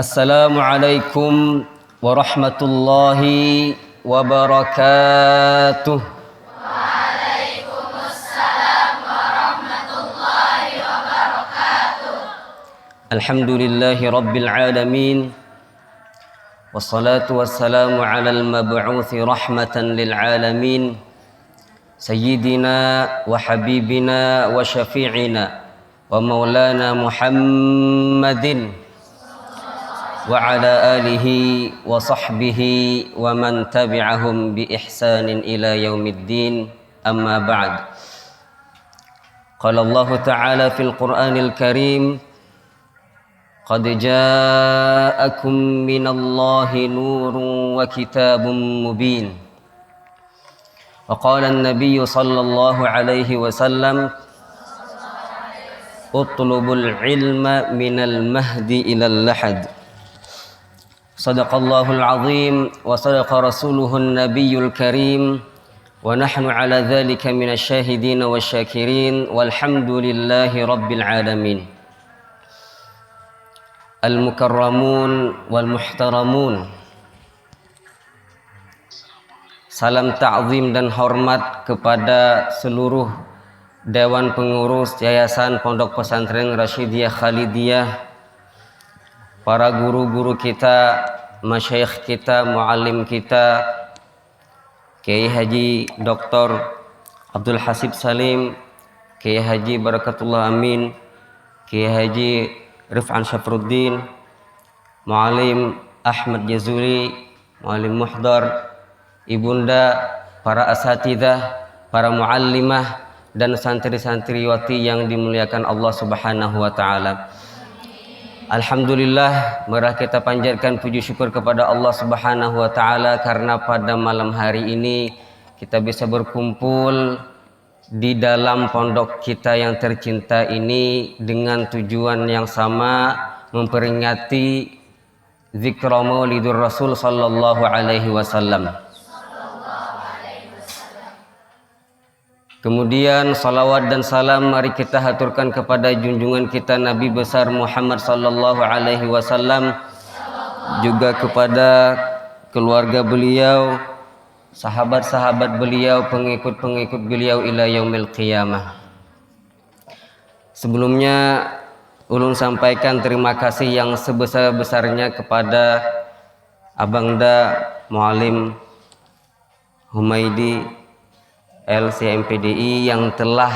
Assalamualaikum warahmatullahi wabarakatuh. Waalaikumsalam warahmatullahi wabarakatuh. Alhamdulillahi rabbil alamin. Wassalatu wassalamu ala al-mab'uthi rahmatan lil alamin. Sayyidina wa habibina wa syafi'ina wa maulana Muhammadin wa ala alihi wa sahbihi wa man tabi'ahum bi ihsanin ila yaumiddin, amma ba'd. Qala Allah ta'ala fil Qur'anil Karim, qad ja'akum minallahi nurun wa kitabun mubin. Wa qala an-nabiy sallallahu alaihi wasallam, utlubul ilma minal mahdi ilal lahad. Sadaqallahul azim wa sadaqa rasuluhun nabiyyul karim wa nahnu ala dhalika minasy syahidin wasyakirin walhamdulillahi rabbil alamin. Al-mukarramun wal muhtaramun, salam ta'zim dan hormat kepada seluruh Dewan Pengurus Yayasan Pondok Pesantren Rasyidiyah Khalidiyah, para guru-guru kita, masyayikh kita, muallim kita, Kiai Haji Dr. Abdul Hasib Salim, Kiai Haji Barakatullah Amin, Kiai Haji Rif'an Syafruddin, muallim Ahmad Jazuli, muallim Muhdar, ibunda, para asatidzah, para muallimah, dan santri-santriwati yang dimuliakan Allah Subhanahu wa taala. Alhamdulillah, mari kita panjatkan puji syukur kepada Allah Subhanahu wa taala karena pada malam hari ini kita bisa berkumpul di dalam pondok kita yang tercinta ini dengan tujuan yang sama, memperingati zikra Maulidur Rasul sallallahu alaihi wasallam. Kemudian salawat dan salam mari kita haturkan kepada junjungan kita Nabi besar Muhammad sallallahu alaihi wasallam, juga kepada keluarga beliau, sahabat-sahabat beliau, pengikut-pengikut beliau ila yaumil qiyamah. Sebelumnya ulun sampaikan terima kasih yang sebesar-besarnya kepada Abangda Muallim Humaidi LCMPDI yang telah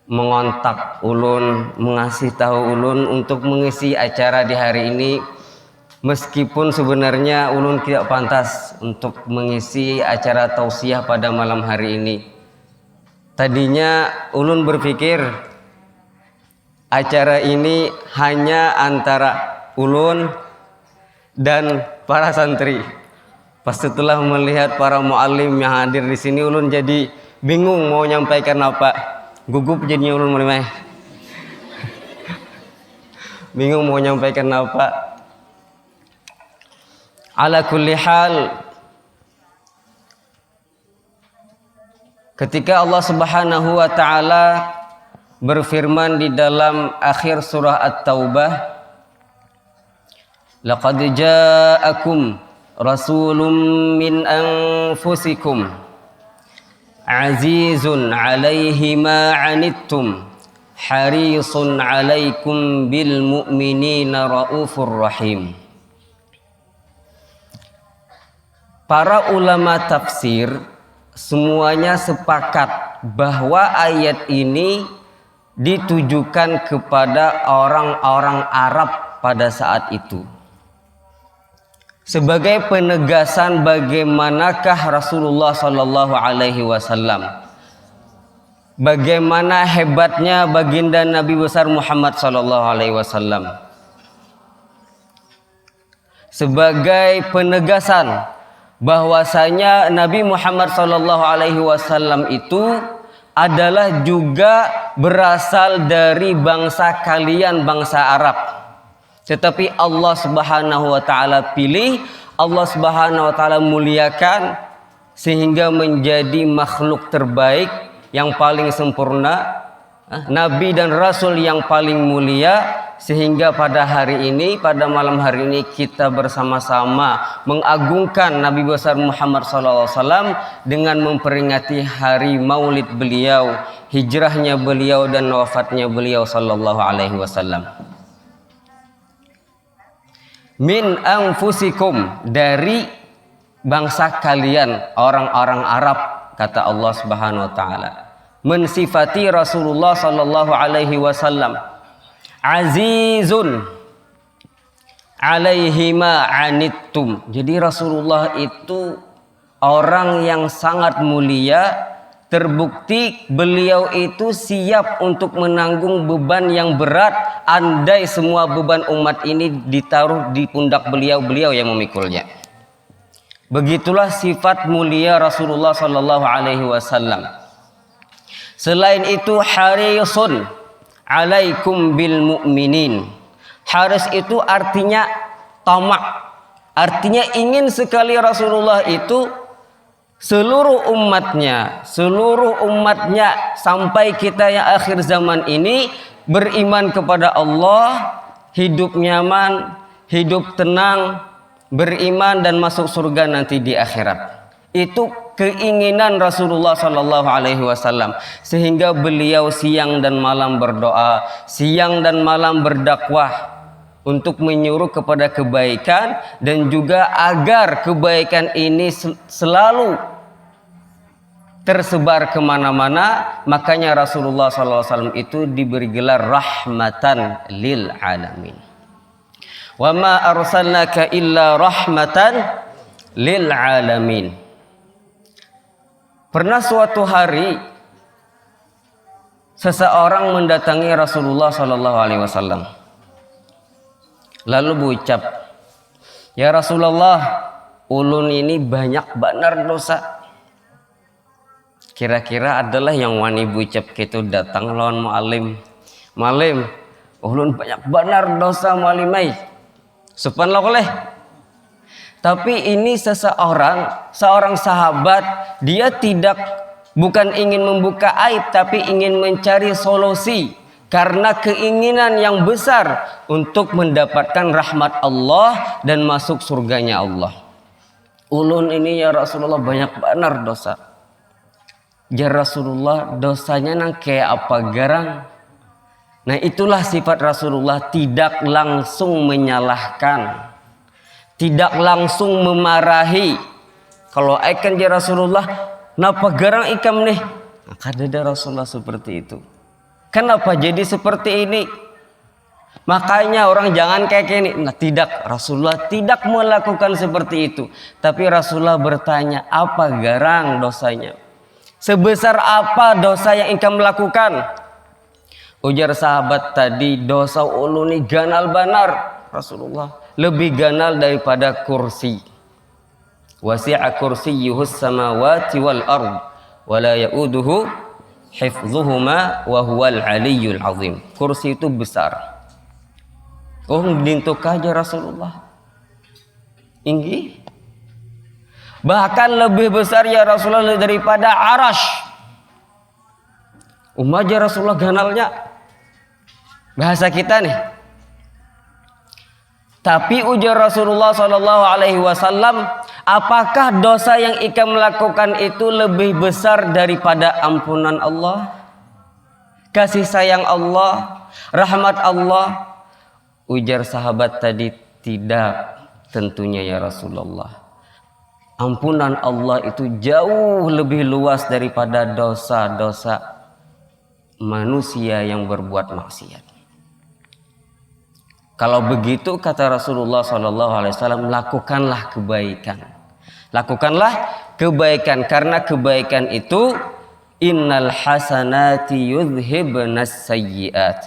mengontak ulun, mengasih tahu ulun untuk mengisi acara di hari ini, meskipun sebenarnya ulun tidak pantas untuk mengisi acara tausiah pada malam hari ini. Tadinya ulun berpikir acara ini hanya antara ulun dan para santri. Pas setelah melihat para muallim yang hadir di sini, ulun jadi bingung mau nyampaikan apa. Gugup jadinya ulun mulai. Bingung mau nyampaikan apa. Ala kulli hal, ketika Allah Subhanahu wa taala berfirman di dalam akhir surah At-Taubah, laqad ja'akum rasulun min anfusikum azizun alaihi ma anittum harisun alaikum bil mu'minina raufur rahim. Para ulama tafsir semuanya sepakat bahwa ayat ini ditujukan kepada orang-orang Arab pada saat itu, sebagai penegasan bagaimanakah Rasulullah sallallahu alaihi wasallam, bagaimana hebatnya baginda Nabi besar Muhammad sallallahu alaihi wasallam, sebagai penegasan bahwasanya Nabi Muhammad sallallahu alaihi wasallam itu adalah juga berasal dari bangsa kalian, bangsa Arab. Tetapi Allah Subhanahu wa taala pilih, Allah Subhanahu wa taala muliakan sehingga menjadi makhluk terbaik yang paling sempurna, nabi dan rasul yang paling mulia, sehingga pada hari ini, pada malam hari ini kita bersama-sama mengagungkan Nabi besar Muhammad SAW dengan memperingati hari Maulid beliau, hijrahnya beliau dan wafatnya beliau sallallahu alaihi wasallam. Min anfusikum, dari bangsa kalian, orang-orang Arab, kata Allah Subhanahu wa taala, mensifati Rasulullah sallallahu alaihi wasallam, azizun alaihi ma anittum. Jadi Rasulullah itu orang yang sangat mulia, terbukti beliau itu siap untuk menanggung beban yang berat. Andai semua beban umat ini ditaruh di pundak beliau, beliau yang memikulnya. Begitulah sifat mulia Rasulullah sallallahu alaihi wasallam. Selain itu, harisun alaikum bil mu'minin. Haris itu artinya tamak, artinya ingin sekali Rasulullah itu seluruh umatnya sampai kita yang akhir zaman ini beriman kepada Allah, hidup nyaman, hidup tenang, beriman dan masuk surga nanti di akhirat. Itu keinginan Rasulullah sallallahu alaihi wasallam, sehingga beliau siang dan malam berdoa, siang dan malam berdakwah untuk menyuruh kepada kebaikan dan juga agar kebaikan ini selalu tersebar kemana-mana. Makanya Rasulullah sallallahu alaihi wasallam itu diberi gelar rahmatan lil alamin. Wa ma arsalnaka illa rahmatan lil alamin. Pernah suatu hari seseorang mendatangi Rasulullah sallallahu alaihi wasallam, lalu berucap, "Ya Rasulullah, ulun ini banyak benar dosa." Kira-kira adalah yang wani berucap gitu datang lawan mu'alim, "Malim, ulun banyak benar dosa mu'alimai." Subhanallah oleh. Tapi ini seorang sahabat, dia bukan ingin membuka aib, tapi ingin mencari solusi karena keinginan yang besar untuk mendapatkan rahmat Allah dan masuk surganya Allah. Ulun ini ya Rasulullah banyak benar dosa. Ya Rasulullah, dosanya nang kayak apa garang? Nah, itulah sifat Rasulullah, tidak langsung menyalahkan, tidak langsung memarahi. Kalau ikan ya Rasulullah, napa garang ikam nih? Maka ada Rasulullah seperti itu. Kenapa jadi seperti ini? Makanya orang jangan kayak gini. Nah, tidak, Rasulullah tidak melakukan seperti itu. Tapi Rasulullah bertanya, apa garang dosanya? Sebesar apa dosa yang ikam melakukan? Ujar sahabat tadi, dosa ulun ini ganal banar. Rasulullah, lebih ganal daripada kursi. Wasi'a kursiyyuhus samawati wal ard wa la ya'uduhu hifdhuhuma wa huwal aliyyul azim. Kursi itu besar. Oh, dintuk aja Rasulullah. Inggi. Bahkan lebih besar ya Rasulullah daripada arash. Aja Rasulullah ganalnya. Bahasa kita nih. Tapi ujar Rasulullah sallallahu alaihi wasallam, apakah dosa yang ikam melakukan itu lebih besar daripada ampunan Allah, kasih sayang Allah, rahmat Allah? Ujar sahabat tadi, tidak, tentunya ya Rasulullah. Ampunan Allah itu jauh lebih luas daripada dosa-dosa manusia yang berbuat maksiat. Kalau begitu kata Rasulullah SAW, lakukanlah kebaikan. Lakukanlah kebaikan, karena kebaikan itu innal hasanati yudhibnas sayyiat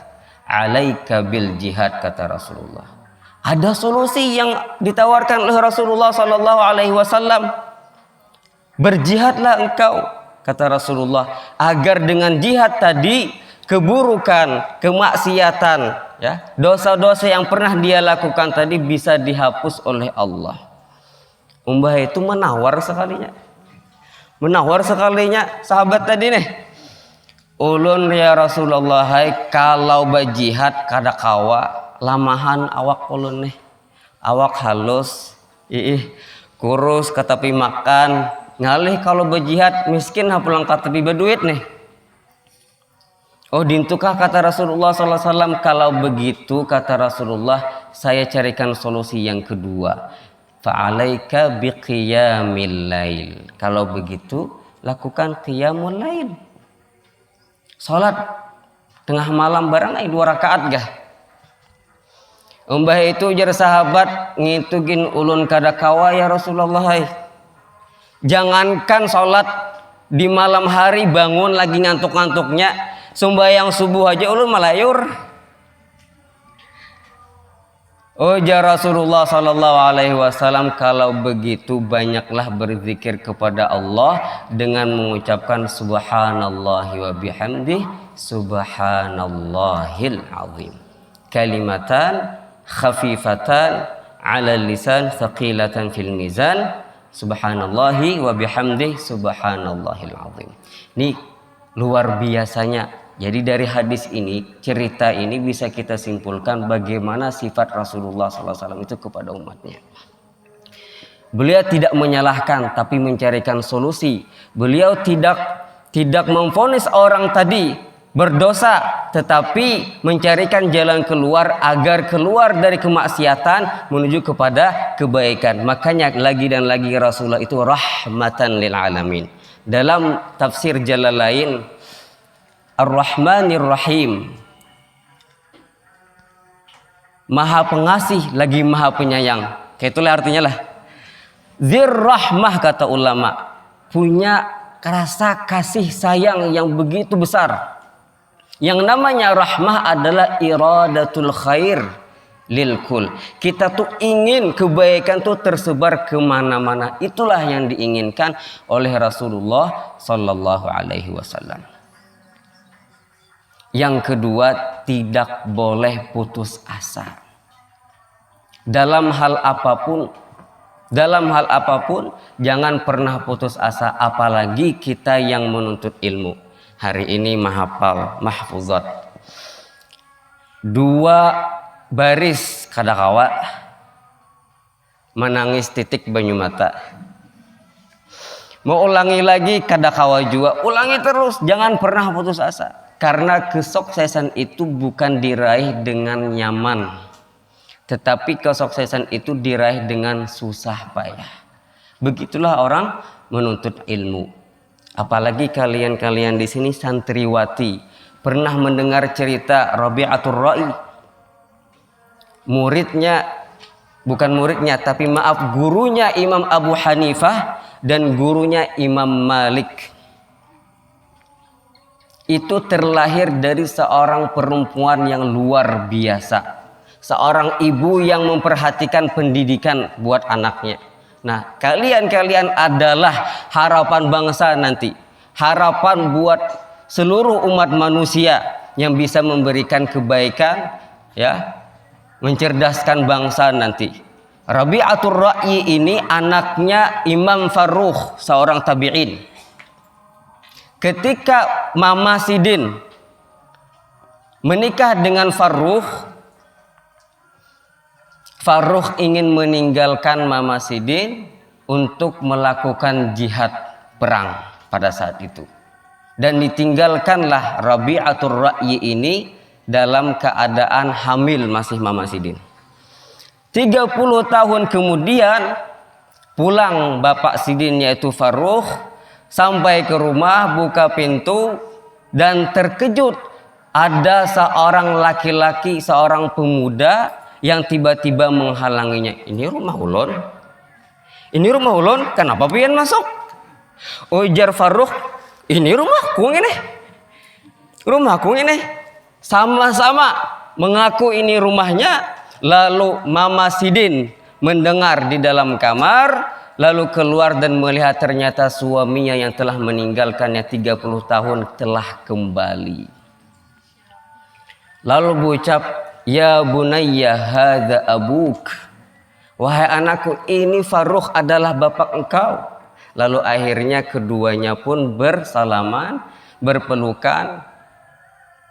alaika bil jihad, kata Rasulullah. Ada solusi yang ditawarkan oleh Rasulullah SAW. Berjihadlah engkau, kata Rasulullah, agar dengan jihad tadi keburukan, kemaksiatan, ya, dosa-dosa yang pernah dia lakukan tadi bisa dihapus oleh Allah. Umbah itu menawar sekalinya sahabat tadi nih. Ulun ya Rasulullah, hai kalau berjihad kada kawa, lamahan awak ulun nih. Awak halus, kurus katapi makan, ngalih kalau berjihad miskin pulang katapi berduit nih. Oh dintukah kata Rasulullah SAW, kalau begitu kata Rasulullah saya carikan solusi yang kedua. Fa'alaika biqiyamil lail. Kalau begitu lakukan qiyamul lail. Salat tengah malam barang 2 rakaat gah. Umbah itu jar sahabat ngitugin ulun kada kawa ya Rasulullah. Jangankan salat di malam hari bangun lagi ngantuk-ngantuknya, sembahyang subuh aja ulun malayur. Ujar Rasulullah sallallahu alaihi wasallam, kalau begitu banyaklah berzikir kepada Allah dengan mengucapkan subhanallahi wa bihamdih subhanallahil azim. Kalimatan khafifatan 'ala lisan thaqilatan fil mizan subhanallahi wa bihamdih subhanallahil azim. Ini luar biasanya. Jadi dari hadis ini, cerita ini bisa kita simpulkan bagaimana sifat Rasulullah SAW itu kepada umatnya. Beliau tidak menyalahkan tapi mencarikan solusi. Beliau tidak memvonis orang tadi berdosa, tetapi mencarikan jalan keluar agar keluar dari kemaksiatan menuju kepada kebaikan. Makanya lagi dan lagi Rasulullah itu rahmatan lil alamin. Dalam tafsir Jalalain Ar-Rahmanir Rahim, Maha Pengasih lagi Maha Penyayang. Kayak itulah artinya lah. Zir rahmah kata ulama, punya rasa kasih sayang yang begitu besar. Yang namanya rahmah adalah iradatul khair lil kul. Kita tuh ingin kebaikan tuh tersebar kemana-mana. Itulah yang diinginkan oleh Rasulullah Sallallahu Alaihi Wasallam. Yang kedua, tidak boleh putus asa. Dalam hal apapun jangan pernah putus asa, apalagi kita yang menuntut ilmu. Hari ini mahafal, mahfuzat. 2 baris kadakawa menangis titik banyu mata. Mau ulangi lagi kadakawa juga, ulangi terus, jangan pernah putus asa. Karena kesuksesan itu bukan diraih dengan nyaman, tetapi kesuksesan itu diraih dengan susah payah. Begitulah orang menuntut ilmu. Apalagi kalian-kalian di sini santriwati, pernah mendengar cerita Rabi'atul Ra'i? Gurunya Imam Abu Hanifah dan gurunya Imam Malik. Itu terlahir dari seorang perempuan yang luar biasa. Seorang ibu yang memperhatikan pendidikan buat anaknya. Nah, kalian adalah harapan bangsa nanti. Harapan buat seluruh umat manusia yang bisa memberikan kebaikan, ya, mencerdaskan bangsa nanti. Rabi'atul Ra'i ini anaknya Imam Farrukh, seorang tabi'in. Ketika Mama Sidin menikah dengan Farrukh ingin meninggalkan Mama Sidin untuk melakukan jihad perang pada saat itu. Dan ditinggalkanlah Rabi'atul Ra'i ini dalam keadaan hamil masih Mama Sidin. 30 tahun kemudian pulang bapak Sidin yaitu Farrukh. Sampai ke rumah, buka pintu dan terkejut ada seorang laki-laki, seorang pemuda yang tiba-tiba menghalanginya. Ini rumah ulun. Kenapa pian masuk? Ujar Farrukh, ini rumahku ini. Sama-sama mengaku ini rumahnya. Lalu Mama Sidin mendengar di dalam kamar, lalu keluar dan melihat ternyata suaminya yang telah meninggalkannya 30 tahun telah kembali. Lalu berucap, ya bunayya hadza abuk. Wahai anakku, ini Farrukh adalah bapak engkau. Lalu akhirnya keduanya pun bersalaman, berpelukan.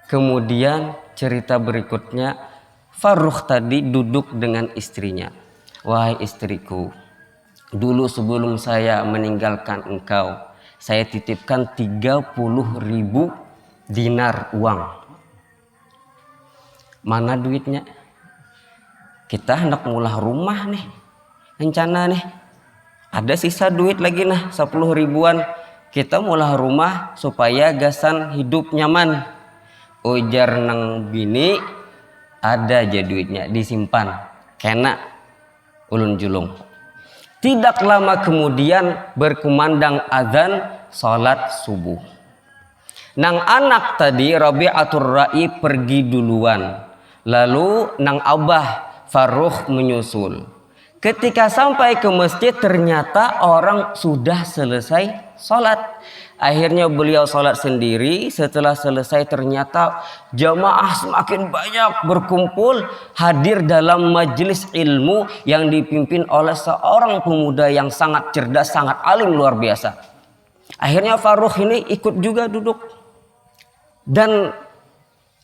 Kemudian cerita berikutnya, Farrukh tadi duduk dengan istrinya. Wahai istriku, dulu sebelum saya meninggalkan engkau, saya titipkan 30.000 dinar uang. Mana duitnya? Kita hendak mulai rumah nih, rencana nih. Ada sisa duit lagi 10 ribuan. Kita mulai rumah supaya gasan hidup nyaman. Ujar nang bini, ada aja duitnya disimpan. Kena ulun julung. Tidak lama kemudian berkumandang azan salat subuh. Nang anak tadi Rabi'atul Ra'i pergi duluan. Lalu nang abah Farrukh menyusul. Ketika sampai ke masjid ternyata orang sudah selesai salat. Akhirnya beliau salat sendiri. Setelah selesai ternyata jamaah semakin banyak berkumpul hadir dalam majelis ilmu yang dipimpin oleh seorang pemuda yang sangat cerdas, sangat alim luar biasa. Akhirnya Farrukh ini ikut juga duduk dan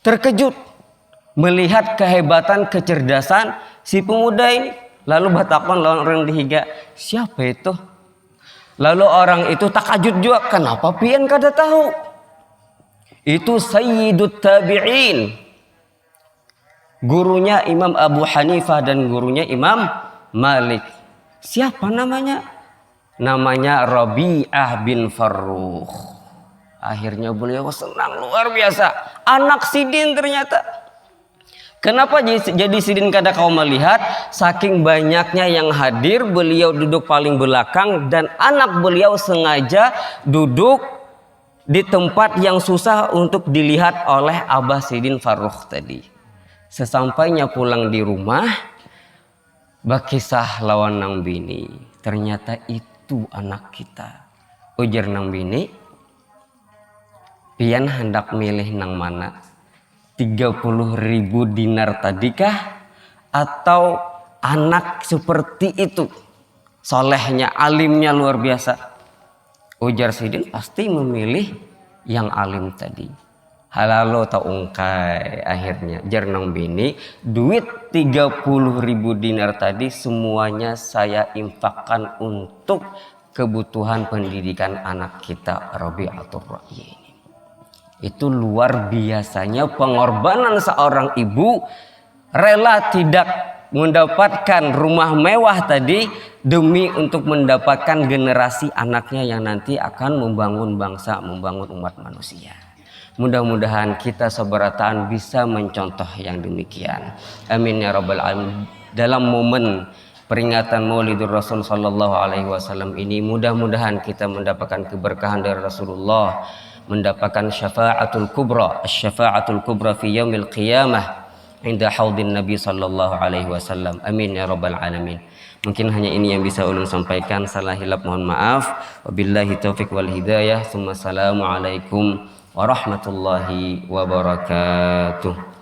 terkejut melihat kehebatan kecerdasan si pemuda ini. Lalu batakon orang dihiga, siapa itu? Lalu orang itu takajud juga, kenapa pian kada tahu? Itu Sayyidut Tabi'in. Gurunya Imam Abu Hanifah dan gurunya Imam Malik. Siapa namanya? Namanya Rabi'ah bin Farrukh. Akhirnya beliau senang luar biasa. Anak sidin ternyata. Kenapa jadi sidin kada kau melihat? Saking banyaknya yang hadir, beliau duduk paling belakang dan anak beliau sengaja duduk di tempat yang susah untuk dilihat oleh Abah Sidin Farrukh tadi. Sesampainya pulang di rumah, bakisah lawan nang bini. Ternyata itu anak kita. Ujar nang bini, pian hendak milih nang mana? 30.000 dinar tadikah atau anak seperti itu, solehnya, alimnya luar biasa? Ujar Sidin, pasti memilih yang alim tadi. Halalo tak ungkai. Akhirnya jernang bini, duit 30.000 dinar tadi semuanya saya infakkan untuk kebutuhan pendidikan anak kita Rabi'atul Ra'i ini. Itu luar biasanya pengorbanan seorang ibu rela tidak mendapatkan rumah mewah tadi demi untuk mendapatkan generasi anaknya yang nanti akan membangun bangsa, membangun umat manusia. Mudah-mudahan kita seberataan bisa mencontoh yang demikian. Amin ya rabbal alamin. Dalam momen peringatan Maulidur Rasul sallallahu alaihi wasallam ini, mudah-mudahan kita mendapatkan keberkahan dari Rasulullah, mendapatkan syafa'atul kubra, syafa'atul kubra fi yaumil qiyamah inda haudin Nabi sallallahu alaihi wasallam. Amin ya rabbal alamin. Mungkin hanya ini yang bisa ulun sampaikan, salah hilap mohon maaf. Wabillahi taufik wal hidayah. Assalamualaikum warahmatullahi wabarakatuh.